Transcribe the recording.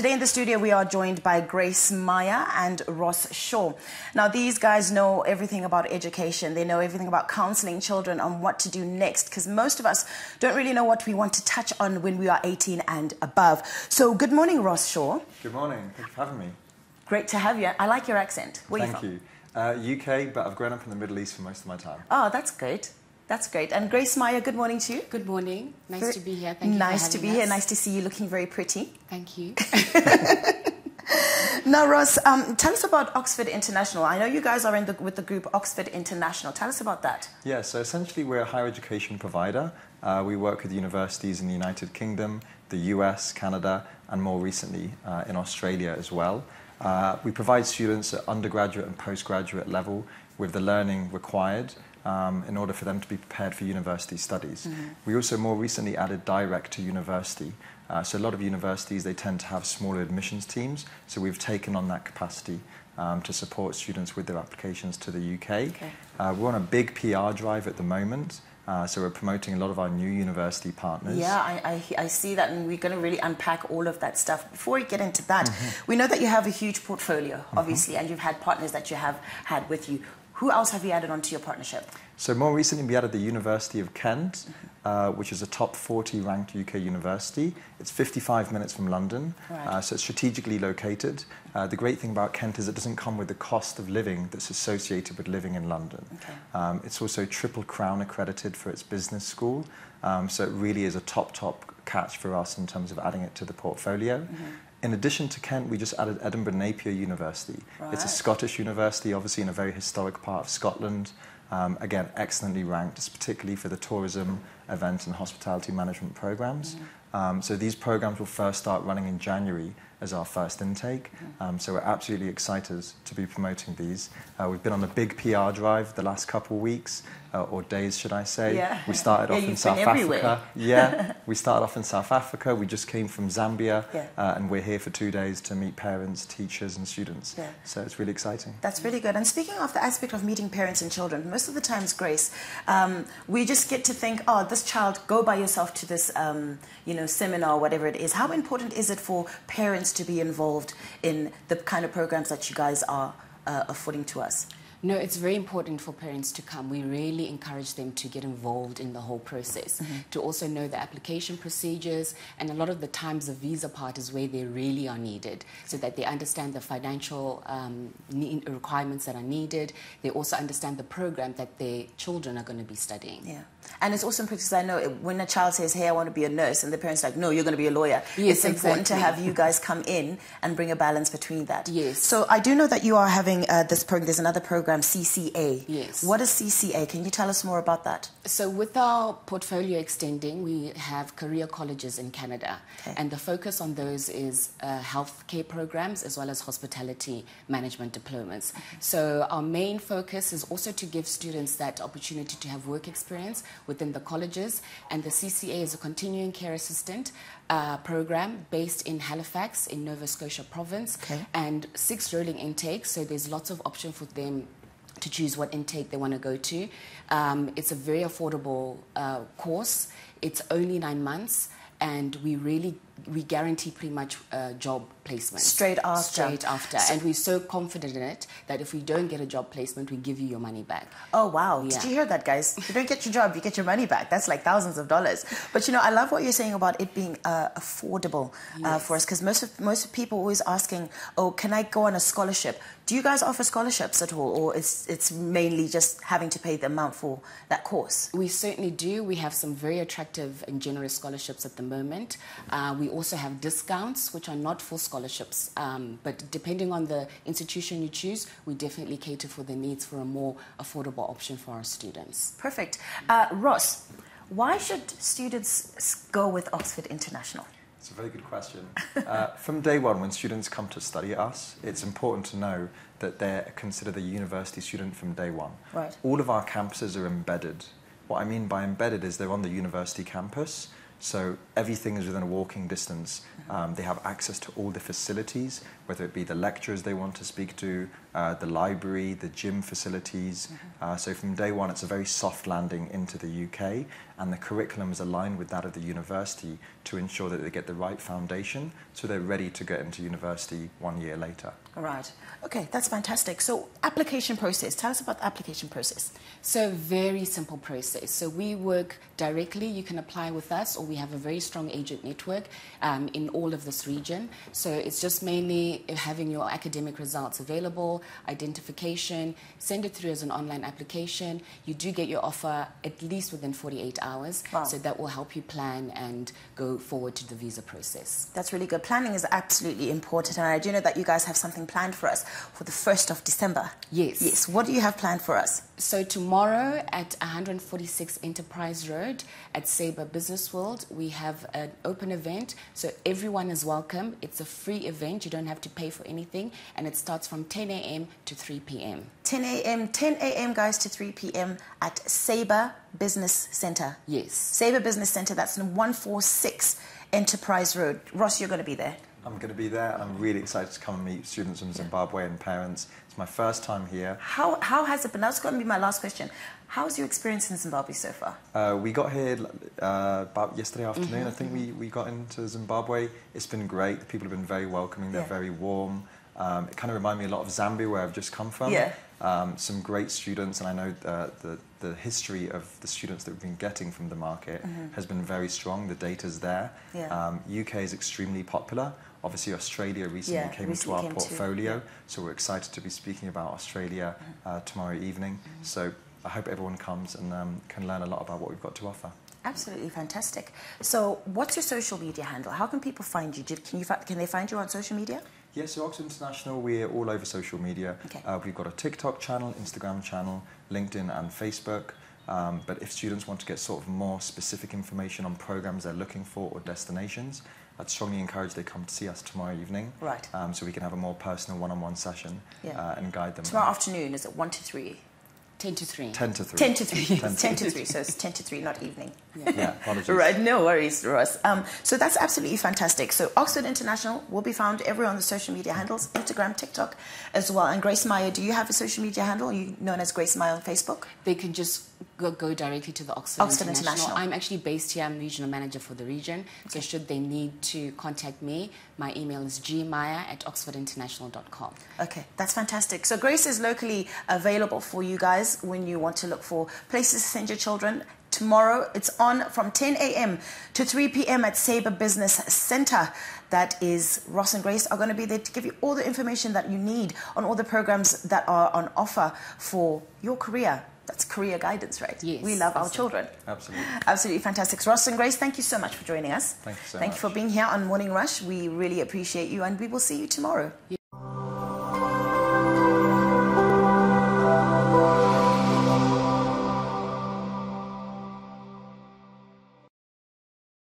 today in the studio we are joined by Grace Meyer and Ross Shaw. Now these guys know everything about education. They know everything about counseling children on what to do next, because most of us don't really know what we want to touch on when we are 18 and above. So good morning, Ross Shaw. Good morning. Thank you for having me. Great to have you. I like your accent. Where Thank are you from? You. UK, but I've grown up in the Middle East for most of my time. Oh, that's great. That's great. And Grace Meyer, good morning to you. Good morning. Nice to be here. Thank you for Nice to be having here. us. Nice to see you looking very pretty. Thank you. Now, Ross, tell us about Oxford International. I know you guys are with the group Oxford International. Tell us about that. Yeah, so essentially we're a higher education provider. We work with universities in the United Kingdom, the US, Canada, and more recently in Australia as well. We provide students at undergraduate and postgraduate level with the learning required in order for them to be prepared for university studies. We also more recently added direct to university. So a lot of universities, they tend to have smaller admissions teams, so we've taken on that capacity to support students with their applications to the UK. Okay. We're on a big PR drive at the moment, so we're promoting a lot of our new university partners. Yeah, I see that, and we're going to really unpack all of that stuff. Before we get into that, we know that you have a huge portfolio, obviously, and you've had partners that you have had with you. Who else have you added onto your partnership? So more recently we added the University of Kent, which is a top 40 ranked UK university. It's 55 minutes from London, Right. so it's strategically located. The great thing about Kent is it doesn't come with the cost of living that's associated with living in London. Okay. It's also Triple Crown accredited for its business school, so it really is a top catch for us in terms of adding it to the portfolio. In addition to Kent, we just added Edinburgh Napier University. Right. It's a Scottish university, obviously in a very historic part of Scotland. Again, excellently ranked, particularly for the tourism, event and hospitality management programs. So these programs will first start running in January as our first intake. So we're absolutely excited to be promoting these. We've been on a big PR drive the last couple of weeks, or days, should I say. Yeah. We started off in South everywhere. Africa. Yeah, we started off in South Africa. We just came from Zambia, and we're here for 2 days to meet parents, teachers and students. Yeah. So it's really exciting. That's really good. And speaking of the aspect of meeting parents and children, most of the times, Grace, we just get to think, oh, this child, go by yourself to this, seminar, whatever it is. How important is it for parents to be involved in the kind of programs that you guys are affording to us? No, it's very important for parents to come. We really encourage them to get involved in the whole process, to also know the application procedures, and a lot of the times the visa part is where they really are needed, so that they understand the financial requirements that are needed. They also understand the program that their children are going to be studying. Yeah. And it's also important, because I know when a child says, hey, I want to be a nurse, and the parents are like, no, you're going to be a lawyer. Yes, it's important to exactly. have you guys come in and bring a balance between that. Yes. So I do know that you are having this program. There's another program, CCA. Yes. What is CCA? Can you tell us more about that? So with our portfolio extending, we have career colleges in Canada. Okay. And the focus on those is healthcare programs as well as hospitality management diplomas. So our main focus is also to give students that opportunity to have work experience within the colleges. And the CCA is a continuing care assistant program based in Halifax in Nova Scotia province. Okay. And 6 rolling intakes, so there's lots of option for them to choose what intake they want to go to. It's a very affordable course. It's only 9 months, and we guarantee pretty much job placement. Straight after. And we're so confident in it that if we don't get a job placement, we give you your money back. Oh, wow. Yeah. Did you hear that, guys? If you don't get your job, you get your money back. That's like thousands of dollars. But, I love what you're saying about it being affordable for us, because most people are always asking, oh, can I go on a scholarship? Do you guys offer scholarships at all, or it's mainly just having to pay the amount for that course? We certainly do. We have some very attractive and generous scholarships at the moment. We also have discounts, which are not full scholarships, but depending on the institution you choose, we definitely cater for the needs for a more affordable option for our students. Perfect. Ross, why should students go with Oxford International? It's a very good question. From day one, when students come to study at us, it's important to know that they're considered a university student from day one. Right. All of our campuses are embedded. What I mean by embedded is they're on the university campus, so everything is within a walking distance. They have access to all the facilities, whether it be the lecturers they want to speak to, the library, the gym facilities. So from day one, it's a very soft landing into the UK, and the curriculum is aligned with that of the university to ensure that they get the right foundation so they're ready to get into university 1 year later. All right. Okay, that's fantastic. So application process, tell us about the application process. So very simple process. So we work directly, you can apply with us, or we have a very strong agent network in all of this region. So it's just mainly having your academic results available, identification, send it through as an online application. You do get your offer at least within 48 hours. Wow. So that will help you plan and go forward to the visa process. That's really good. Planning is absolutely important, and I do know that you guys have something planned for us for the 1st of December. Yes. Yes. What do you have planned for us? So tomorrow at 146 Enterprise Road at Sabre Business World, we have an open event. So everyone is welcome. It's a free event. You don't have to pay for anything. And it starts from 10 a.m. to 3 p.m. 10 a.m. guys to 3 p.m. at Sabre Business Centre. Yes. Sabre Business Centre, that's in 146 Enterprise Road. Ross, you're going to be there. I'm going to be there, and I'm really excited to come and meet students from Zimbabwe and parents. It's my first time here. How has it been? That's going to be my last question. How's your experience in Zimbabwe so far? We got here about yesterday afternoon. I think we got into Zimbabwe. It's been great. The people have been very welcoming. They're very warm. It kind of reminded me a lot of Zambia, where I've just come from. Yeah. Some great students, and I know the history of the students that we've been getting from the market has been very strong. The data's there. Yeah. UK is extremely popular. Obviously, Australia recently came into our portfolio, so we're excited to be speaking about Australia tomorrow evening. So I hope everyone comes and can learn a lot about what we've got to offer. Absolutely fantastic. So what's your social media handle? How can people find you? Can they find you on social media? Yes, so Oxford International, we're all over social media. Okay. We've got a TikTok channel, Instagram channel, LinkedIn and Facebook. But if students want to get sort of more specific information on programs they're looking for or destinations, I'd strongly encourage they come to see us tomorrow evening. Right. So we can have a more personal one-on-one session and guide them. Tomorrow afternoon, is it 1 to 3? 10 to 3. 10 to 3. 10 to 3. 10 to 3. So it's 10 to 3, not evening. Yeah, apologies. Right, no worries, Ross. So that's absolutely fantastic. So Oxford International will be found everywhere on the social media handles, Instagram, TikTok as well. And Grace Meyer, do you have a social media handle? Are you known as Grace Meyer on Facebook? They can just go directly to the Oxford International. I'm actually based here. I'm regional manager for the region. So should they need to contact me, my email is gmeyer@oxfordinternational.com. Okay, that's fantastic. So Grace is locally available for you guys when you want to look for places to send your children. Tomorrow, it's on from 10 a.m. to 3 p.m. at Sabre Business Centre. That is, Ross and Grace are going to be there to give you all the information that you need on all the programs that are on offer for your career. That's career guidance, right? Yes. We love our children. Absolutely. Absolutely fantastic. So Ross and Grace, thank you so much for joining us. Thank you so much. Thank you for being here on Morning Rush. We really appreciate you, and we will see you tomorrow.